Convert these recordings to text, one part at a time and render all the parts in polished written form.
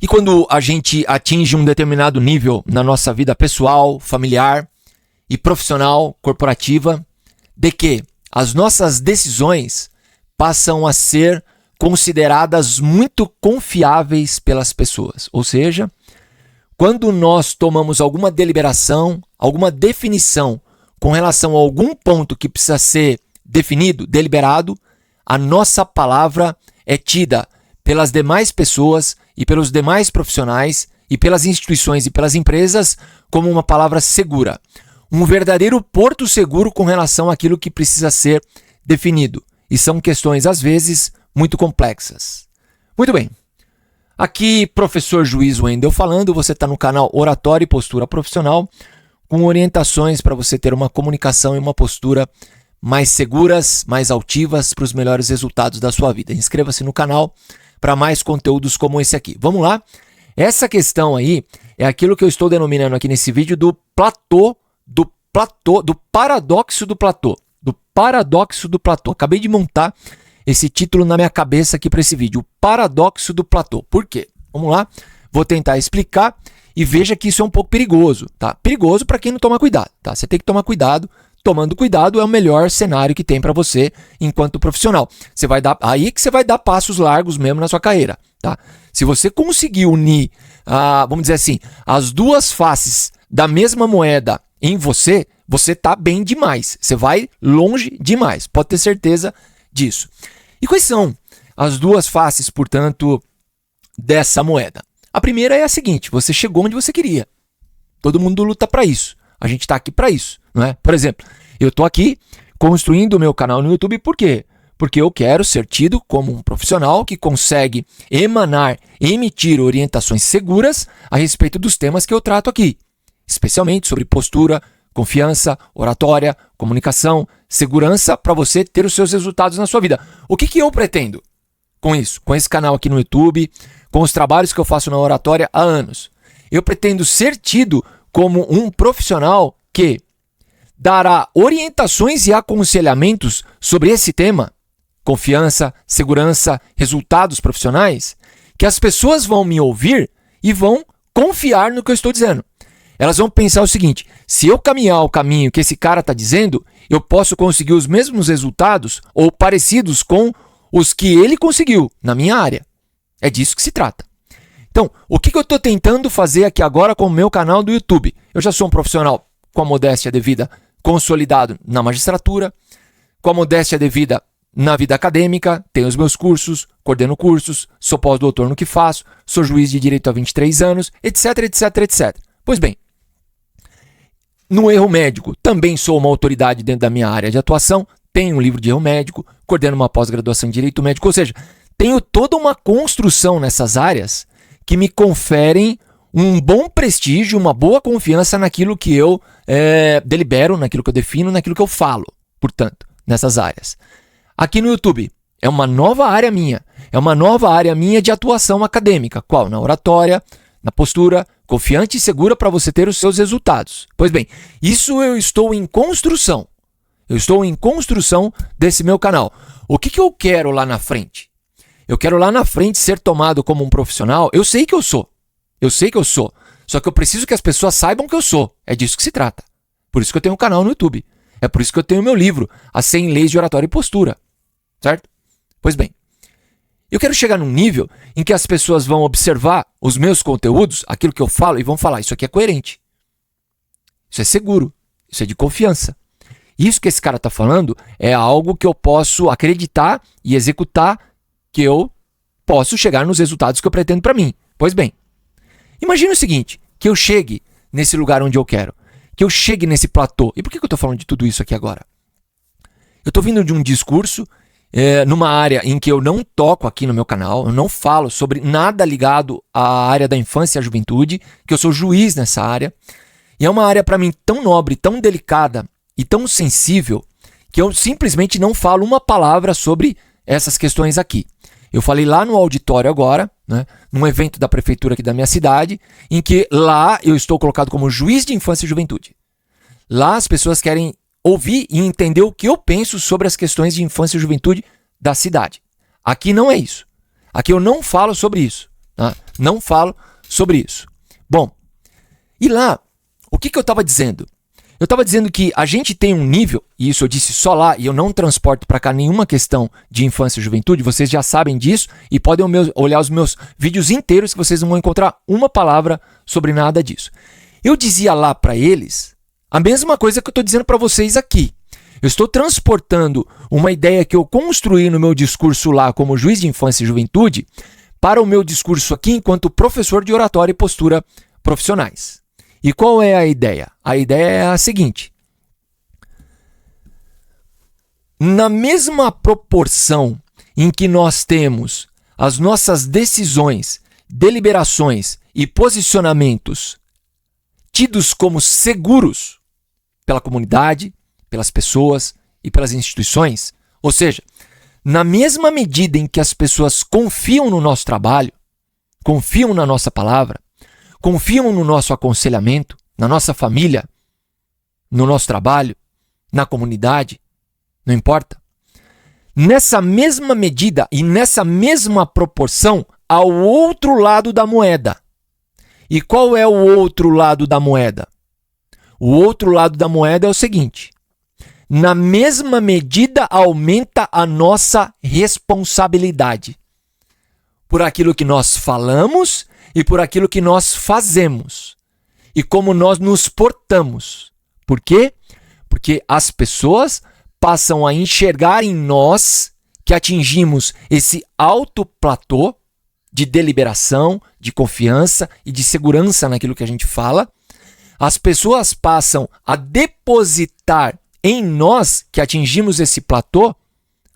E quando a gente atinge um determinado nível na nossa vida pessoal, familiar e profissional, corporativa, de que as nossas decisões passam a ser consideradas muito confiáveis pelas pessoas. Ou seja, quando nós tomamos alguma deliberação, alguma definição com relação a algum ponto que precisa ser definido, deliberado, a nossa palavra é tida pelas demais pessoas e pelos demais profissionais e pelas instituições e pelas empresas como uma palavra segura. Um verdadeiro porto seguro com relação àquilo que precisa ser definido. E são questões, às vezes, muito complexas. Muito bem. Aqui, professor Juiz Wendel falando, você está no canal Oratória e Postura Profissional, com orientações para você ter uma comunicação e uma postura mais seguras, mais altivas para os melhores resultados da sua vida. Inscreva-se no canal para mais conteúdos como esse aqui. Vamos lá? Essa questão aí é aquilo que eu estou denominando aqui nesse vídeo do paradoxo do platô. Do paradoxo do platô. Acabei de montar esse título na minha cabeça aqui para esse vídeo. O paradoxo do platô. Por quê? Vamos lá? Vou tentar explicar e veja que isso é um pouco perigoso, tá? Perigoso para quem não toma cuidado, tá? Você tem que tomar cuidado. Tomando cuidado é o melhor cenário que tem para você enquanto profissional. Aí que você vai dar passos largos mesmo na sua carreira, tá? Se você conseguir unir, vamos dizer assim, as duas faces da mesma moeda em você, você tá bem demais. Você vai longe demais. Pode ter certeza disso. E quais são as duas faces, portanto, dessa moeda? A primeira é a seguinte: você chegou onde você queria. Todo mundo luta para isso. A gente está aqui para isso, não é? Por exemplo, eu estou aqui construindo o meu canal no YouTube, por quê? Porque eu quero ser tido como um profissional que consegue emitir orientações seguras a respeito dos temas que eu trato aqui, especialmente sobre postura, confiança, oratória, comunicação, segurança, para você ter os seus resultados na sua vida. O que eu pretendo com isso? Com esse canal aqui no YouTube, com os trabalhos que eu faço na oratória há anos. Eu pretendo ser tido como um profissional que dará orientações e aconselhamentos sobre esse tema, confiança, segurança, resultados profissionais, que as pessoas vão me ouvir e vão confiar no que eu estou dizendo. Elas vão pensar o seguinte: se eu caminhar o caminho que esse cara está dizendo, eu posso conseguir os mesmos resultados ou parecidos com os que ele conseguiu na minha área. É disso que se trata. Então, o que eu estou tentando fazer aqui agora com o meu canal do YouTube? Eu já sou um profissional com a modéstia devida, consolidado na magistratura, com a modéstia devida na vida acadêmica, tenho os meus cursos, coordeno cursos, sou pós-doutor no que faço, sou juiz de direito há 23 anos, etc, etc, etc. Pois bem, no erro médico, também sou uma autoridade dentro da minha área de atuação, tenho um livro de erro médico, coordeno uma pós-graduação em direito médico, ou seja, tenho toda uma construção nessas áreas que me conferem um bom prestígio, uma boa confiança naquilo que eu delibero, naquilo que eu defino, naquilo que eu falo, portanto, nessas áreas. Aqui no YouTube, é uma nova área minha, de atuação acadêmica. Qual? Na oratória, na postura, confiante e segura para você ter os seus resultados. Pois bem, isso eu estou em construção. Eu estou em construção desse meu canal. O que eu quero lá na frente? Eu quero lá na frente ser tomado como um profissional. Eu sei que eu sou. Só que eu preciso que as pessoas saibam que eu sou. É disso que se trata. Por isso que eu tenho um canal no YouTube. É por isso que eu tenho meu livro, As 100 Leis de Oratória e Postura. Certo? Pois bem, eu quero chegar num nível em que as pessoas vão observar os meus conteúdos, aquilo que eu falo, e vão falar: isso aqui é coerente. Isso é seguro. Isso é de confiança. Isso que esse cara está falando é algo que eu posso acreditar e executar, que eu posso chegar nos resultados que eu pretendo para mim. Pois bem, imagina o seguinte, que eu chegue nesse lugar onde eu quero, que eu chegue nesse platô. E por que eu estou falando de tudo isso aqui agora? Eu estou vindo de um discurso numa área em que eu não toco aqui no meu canal, eu não falo sobre nada ligado à área da infância e à juventude, que eu sou juiz nessa área, e é uma área para mim tão nobre, tão delicada e tão sensível, que eu simplesmente não falo uma palavra sobre essas questões aqui. Eu falei lá no auditório agora, né, num evento da prefeitura aqui da minha cidade, em que lá eu estou colocado como juiz de infância e juventude. Lá as pessoas querem ouvir e entender o que eu penso sobre as questões de infância e juventude da cidade. Aqui não é isso. Aqui eu não falo sobre isso. Tá? Não falo sobre isso. Bom, e lá, o que eu estava dizendo? Eu estava dizendo que a gente tem um nível, e isso eu disse só lá, e eu não transporto para cá nenhuma questão de infância e juventude, vocês já sabem disso, e podem olhar os meus vídeos inteiros que vocês não vão encontrar uma palavra sobre nada disso. Eu dizia lá para eles a mesma coisa que eu estou dizendo para vocês aqui. Eu estou transportando uma ideia que eu construí no meu discurso lá como juiz de infância e juventude para o meu discurso aqui enquanto professor de oratória e postura profissionais. E qual é a ideia? A ideia é a seguinte: na mesma proporção em que nós temos as nossas decisões, deliberações e posicionamentos tidos como seguros pela comunidade, pelas pessoas e pelas instituições, ou seja, na mesma medida em que as pessoas confiam no nosso trabalho, confiam na nossa palavra, confiam no nosso aconselhamento, na nossa família, no nosso trabalho, na comunidade, não importa. Nessa mesma medida e nessa mesma proporção, ao outro lado da moeda. E qual é o outro lado da moeda? O outro lado da moeda é o seguinte: na mesma medida aumenta a nossa responsabilidade por aquilo que nós falamos e por aquilo que nós fazemos e como nós nos portamos. Por quê? Porque as pessoas passam a enxergar em nós que atingimos esse alto platô de deliberação, de confiança e de segurança naquilo que a gente fala. As pessoas passam a depositar em nós que atingimos esse platô,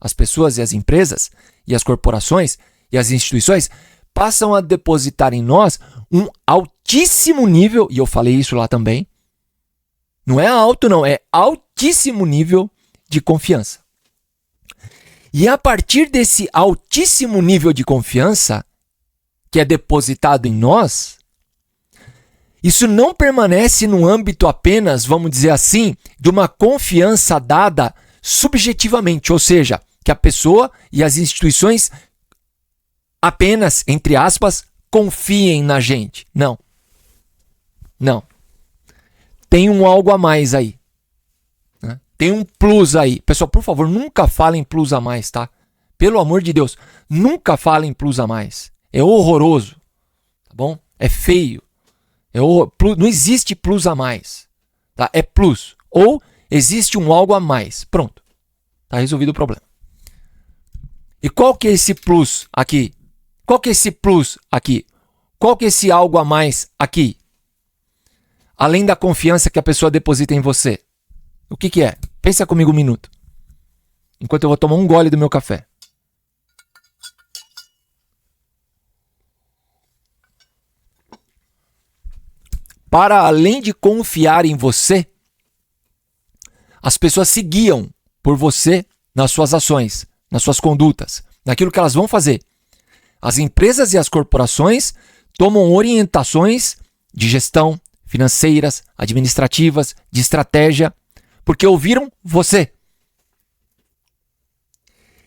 as pessoas e as empresas e as corporações e as instituições passam a depositar em nós um altíssimo nível, e eu falei isso lá também, não é alto não, é altíssimo nível de confiança. E a partir desse altíssimo nível de confiança que é depositado em nós, isso não permanece no âmbito apenas, vamos dizer assim, de uma confiança dada subjetivamente, ou seja, que a pessoa e as instituições apenas, entre aspas, confiem na gente. Não. Não. Tem um algo a mais aí. Né? Tem um plus aí. Pessoal, por favor, nunca falem plus a mais, tá? Pelo amor de Deus, nunca falem plus a mais. É horroroso, tá bom? É feio. Não existe plus a mais, tá? É plus. Ou existe um algo a mais. Pronto. Tá resolvido o problema. E qual que é esse plus aqui? Qual que é esse plus aqui? Qual que é esse algo a mais aqui? Além da confiança que a pessoa deposita em você. O que que é? Pensa comigo um minuto. Enquanto eu vou tomar um gole do meu café. Para além de confiar em você, as pessoas se guiam por você nas suas ações, nas suas condutas, naquilo que elas vão fazer. As empresas e as corporações tomam orientações de gestão, financeiras, administrativas, de estratégia, porque ouviram você.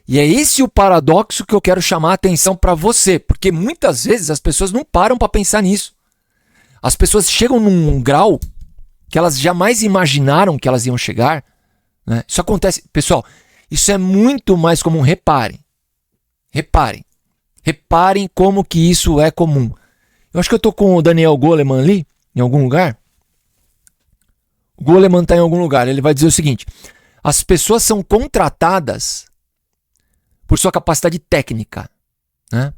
E é esse o paradoxo que eu quero chamar a atenção para você, porque muitas vezes as pessoas não param para pensar nisso. As pessoas chegam num grau que elas jamais imaginaram que elas iam chegar. Né? Isso acontece. Pessoal, isso é muito mais comum. Reparem. Reparem. Reparem como que isso é comum. Eu acho que eu estou com o Daniel Goleman ali, em algum lugar. O Goleman está em algum lugar. Ele vai dizer o seguinte: as pessoas são contratadas por sua capacidade técnica. Né?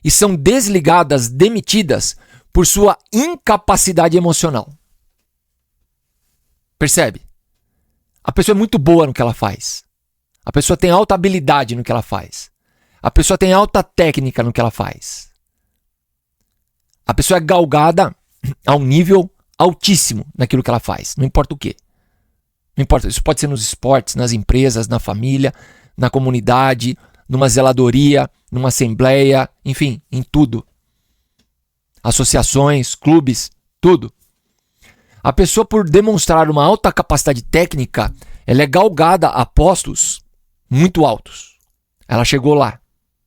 E são desligadas, demitidas por sua incapacidade emocional. Percebe? A pessoa é muito boa no que ela faz. A pessoa tem alta habilidade no que ela faz. A pessoa tem alta técnica no que ela faz. A pessoa é galgada a um nível altíssimo naquilo que ela faz. Não importa o quê. Não importa. Isso pode ser nos esportes, nas empresas, na família, na comunidade, numa zeladoria, numa assembleia, enfim, em tudo. Associações, clubes, tudo. A pessoa, por demonstrar uma alta capacidade técnica, ela é galgada a postos muito altos. Ela chegou lá.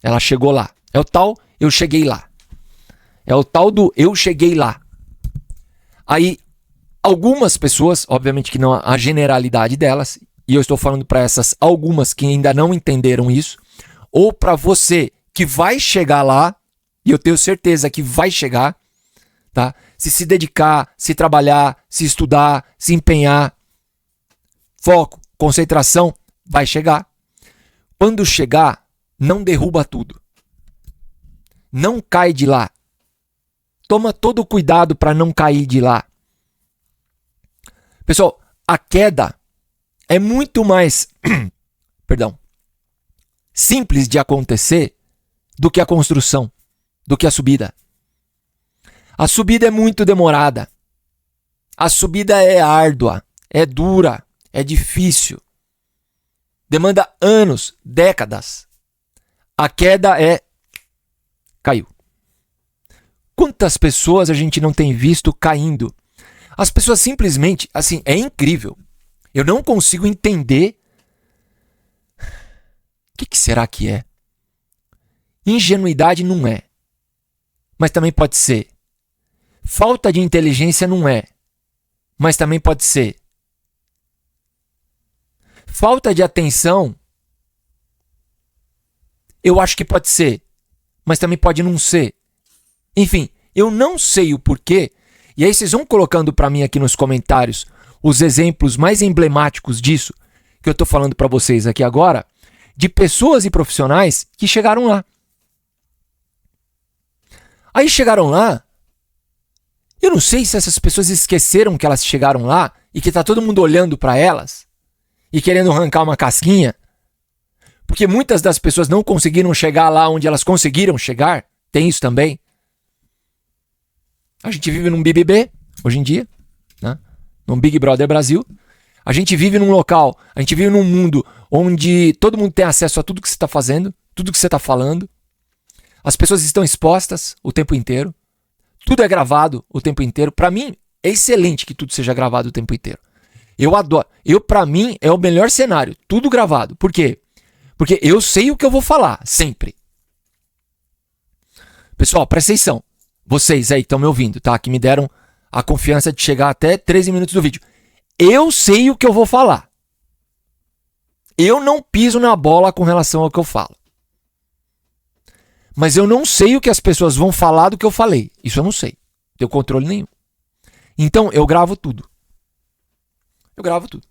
Ela chegou lá. É o tal, eu cheguei lá. É o tal do eu cheguei lá. Aí, algumas pessoas, obviamente que não a generalidade delas, e eu estou falando para essas algumas que ainda não entenderam isso, ou para você que vai chegar lá, e eu tenho certeza que vai chegar, tá? Se dedicar, se trabalhar, se estudar, se empenhar, foco, concentração, vai chegar. Quando chegar, não derruba tudo. Não cai de lá. Toma todo o cuidado para não cair de lá. Pessoal, a queda é muito mais simples de acontecer do que a construção, do que a subida. A subida é muito demorada. A subida é árdua, é dura, é difícil. Demanda anos, décadas. A queda caiu. Quantas pessoas a gente não tem visto caindo? As pessoas simplesmente, assim, é incrível. Eu não consigo entender. O que será que é? Ingenuidade não é. Mas também pode ser. Falta de inteligência não é. Mas também pode ser. Falta de atenção, eu acho que pode ser. Mas também pode não ser. Enfim, eu não sei o porquê. E aí vocês vão colocando para mim aqui nos comentários os exemplos mais emblemáticos disso que eu tô falando para vocês aqui agora, de pessoas e profissionais que chegaram lá. Aí chegaram lá, eu não sei se essas pessoas esqueceram que elas chegaram lá e que tá todo mundo olhando para elas e querendo arrancar uma casquinha, porque muitas das pessoas não conseguiram chegar lá onde elas conseguiram chegar, tem isso também. A gente vive num BBB, hoje em dia, né? Num Big Brother Brasil. A gente vive num local, a gente vive num mundo onde todo mundo tem acesso a tudo que você está fazendo, tudo que você está falando. As pessoas estão expostas o tempo inteiro. Tudo é gravado o tempo inteiro. Para mim, é excelente que tudo seja gravado o tempo inteiro. Eu adoro. Para mim, é o melhor cenário. Tudo gravado. Por quê? Porque eu sei o que eu vou falar, sempre. Pessoal, presta atenção. Vocês aí que estão me ouvindo, tá? Que me deram a confiança de chegar até 13 minutos do vídeo. Eu sei o que eu vou falar. Eu não piso na bola com relação ao que eu falo. Mas eu não sei o que as pessoas vão falar do que eu falei. Isso eu não sei. Não tenho controle nenhum. Então, eu gravo tudo. Eu gravo tudo.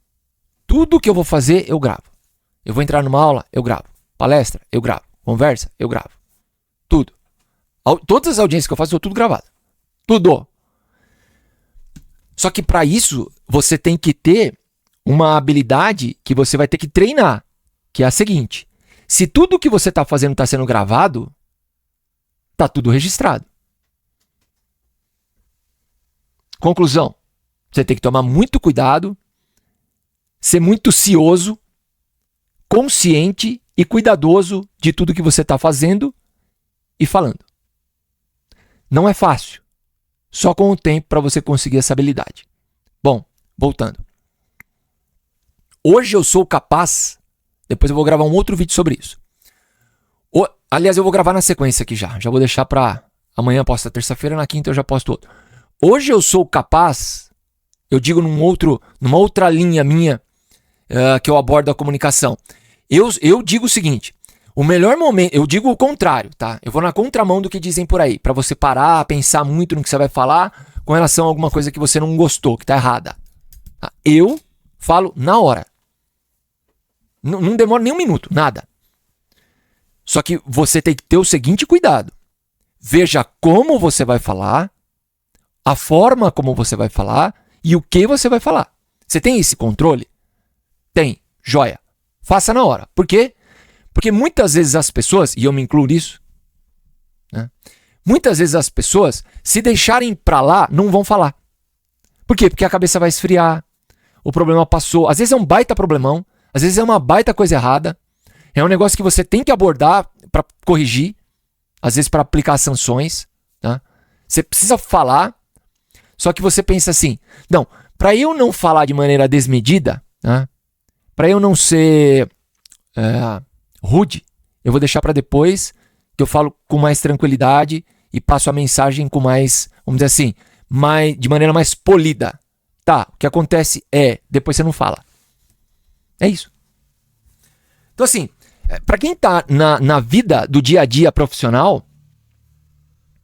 Tudo que eu vou fazer, eu gravo. Eu vou entrar numa aula, eu gravo. Palestra, eu gravo. Conversa, eu gravo. Tudo. Todas as audiências que eu faço, tudo gravado. Tudo. Só que para isso, você tem que ter uma habilidade que você vai ter que treinar. Que é a seguinte. Se tudo que você está fazendo está sendo gravado, está tudo registrado. Conclusão. Você tem que tomar muito cuidado, ser muito cioso, consciente e cuidadoso de tudo que você está fazendo e falando. Não é fácil. Só com o tempo para você conseguir essa habilidade. Bom, voltando. Hoje eu sou capaz... Depois eu vou gravar um outro vídeo sobre isso. Aliás, eu vou gravar na sequência aqui já. Já vou deixar para amanhã, posto a terça-feira, na quinta eu já posto outro. Hoje eu sou capaz... Eu digo numa outra linha minha que eu abordo a comunicação. Eu digo o seguinte... O melhor momento, eu digo o contrário, tá? Eu vou na contramão do que dizem por aí, para você parar, pensar muito no que você vai falar com relação a alguma coisa que você não gostou, que tá errada. Tá? Eu falo na hora. Não demora nem um minuto, nada. Só que você tem que ter o seguinte cuidado. Veja como você vai falar, a forma como você vai falar e o que você vai falar. Você tem esse controle? Tem. Joia. Faça na hora. Por quê? Porque muitas vezes as pessoas, e eu me incluo nisso, né? Muitas vezes as pessoas, se deixarem pra lá, não vão falar. Por quê? Porque a cabeça vai esfriar, o problema passou. Às vezes é um baita problemão, às vezes é uma baita coisa errada, é um negócio que você tem que abordar para corrigir, às vezes para aplicar sanções. Tá? Você precisa falar, só que você pensa assim, não, para eu não falar de maneira desmedida, né? Para eu não ser... rude, eu vou deixar para depois, que eu falo com mais tranquilidade e passo a mensagem com mais, vamos dizer assim, de maneira mais polida. Tá, o que acontece depois você não fala. É isso. Então assim, para quem tá na vida do dia a dia profissional,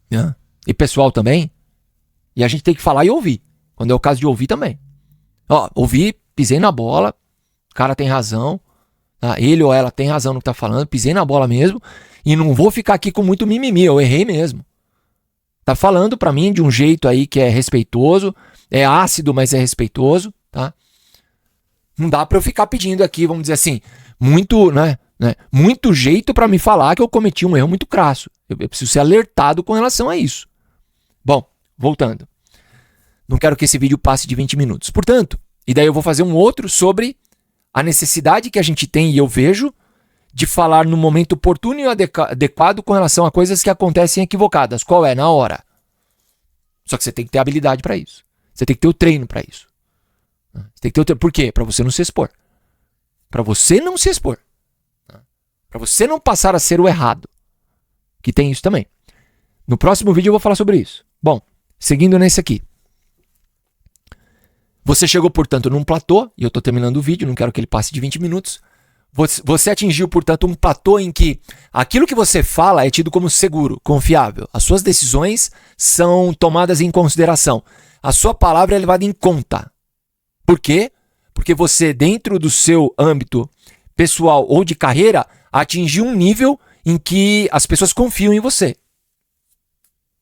né, e pessoal também, e a gente tem que falar e ouvir, quando é o caso de ouvir também. Ó, ouvi, pisei na bola, o cara tem razão, tá? Ele ou ela tem razão no que tá falando, pisei na bola mesmo, e não vou ficar aqui com muito mimimi, eu errei mesmo. Tá falando pra mim de um jeito aí que é respeitoso, é ácido, mas é respeitoso, tá? Não dá pra eu ficar pedindo aqui, vamos dizer assim, muito, né, muito jeito pra me falar que eu cometi um erro muito crasso. Eu preciso ser alertado com relação a isso. Bom, voltando. Não quero que esse vídeo passe de 20 minutos. Portanto, e daí eu vou fazer um outro sobre a necessidade que a gente tem, e eu vejo, de falar no momento oportuno e adequado com relação a coisas que acontecem equivocadas. Qual é? Na hora. Só que você tem que ter habilidade para isso. Você tem que ter o treino para isso. Você tem que ter o treino. Por quê? Para você não se expor. Para você não se expor. Para você não passar a ser o errado. Que tem isso também. No próximo vídeo eu vou falar sobre isso. Bom, seguindo nesse aqui. Você chegou, portanto, num platô, e eu estou terminando o vídeo, não quero que ele passe de 20 minutos. Você atingiu, portanto, um platô em que aquilo que você fala é tido como seguro, confiável. As suas decisões são tomadas em consideração. A sua palavra é levada em conta. Por quê? Porque você, dentro do seu âmbito pessoal ou de carreira, atingiu um nível em que as pessoas confiam em você.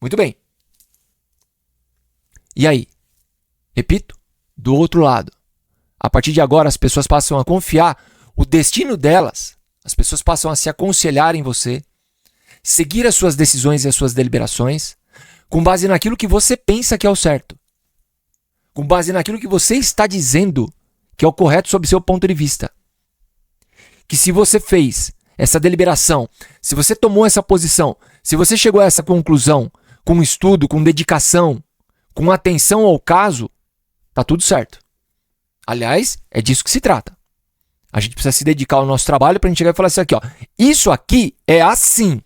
Muito bem. E aí? Repito, do outro lado. A partir de agora, as pessoas passam a confiar o destino delas, as pessoas passam a se aconselhar em você, seguir as suas decisões e as suas deliberações, com base naquilo que você pensa que é o certo, com base naquilo que você está dizendo que é o correto sob seu ponto de vista. Que se você fez essa deliberação, se você tomou essa posição, se você chegou a essa conclusão com estudo, com dedicação, com atenção ao caso, tá tudo certo. Aliás, é disso que se trata. A gente precisa se dedicar ao nosso trabalho para a gente chegar e falar assim aqui, ó, isso aqui é assim.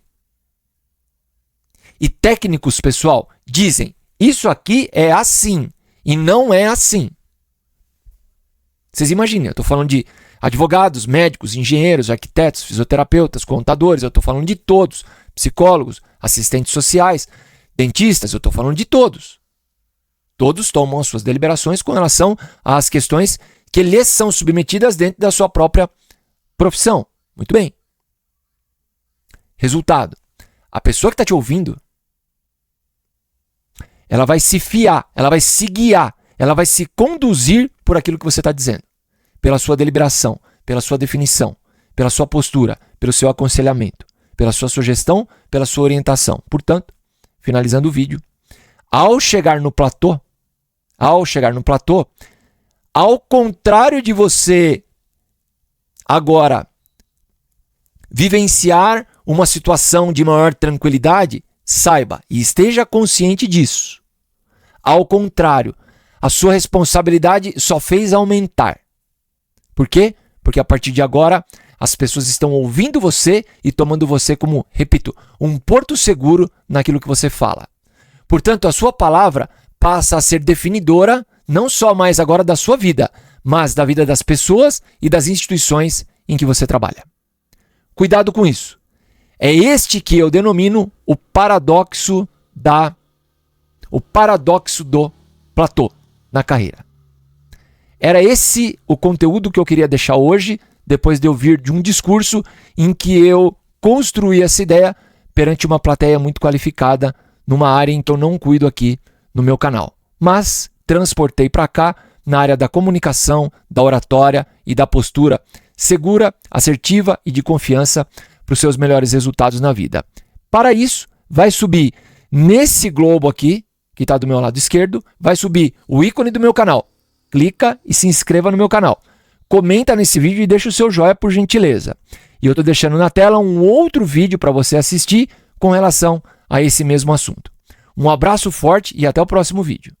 E técnicos, pessoal, dizem, isso aqui é assim e não é assim. Vocês imaginem, eu estou falando de advogados, médicos, engenheiros, arquitetos, fisioterapeutas, contadores, eu estou falando de todos, psicólogos, assistentes sociais, dentistas, eu estou falando de todos. Todos tomam as suas deliberações com relação às questões que lhes são submetidas dentro da sua própria profissão. Muito bem. Resultado. A pessoa que está te ouvindo, ela vai se fiar, ela vai se guiar, ela vai se conduzir por aquilo que você está dizendo. Pela sua deliberação, pela sua definição, pela sua postura, pelo seu aconselhamento, pela sua sugestão, pela sua orientação. Portanto, finalizando o vídeo, ao chegar no platô, ao contrário de você agora vivenciar uma situação de maior tranquilidade, saiba e esteja consciente disso. Ao contrário, a sua responsabilidade só fez aumentar. Por quê? Porque a partir de agora as pessoas estão ouvindo você e tomando você como, repito, um porto seguro naquilo que você fala. Portanto, a sua palavra passa a ser definidora não só mais agora da sua vida, mas da vida das pessoas e das instituições em que você trabalha. Cuidado com isso. É este que eu denomino o paradoxo do platô na carreira. Era esse o conteúdo que eu queria deixar hoje, depois de ouvir de um discurso em que eu construí essa ideia perante uma plateia muito qualificada numa área em que eu não cuido aqui no meu canal. Mas transportei para cá na área da comunicação, da oratória e da postura segura, assertiva e de confiança para os seus melhores resultados na vida. Para isso, vai subir nesse globo aqui, que está do meu lado esquerdo, vai subir o ícone do meu canal. Clica e se inscreva no meu canal. Comenta nesse vídeo e deixa o seu joinha por gentileza. E eu estou deixando na tela um outro vídeo para você assistir com relação a esse mesmo assunto. Um abraço forte e até o próximo vídeo.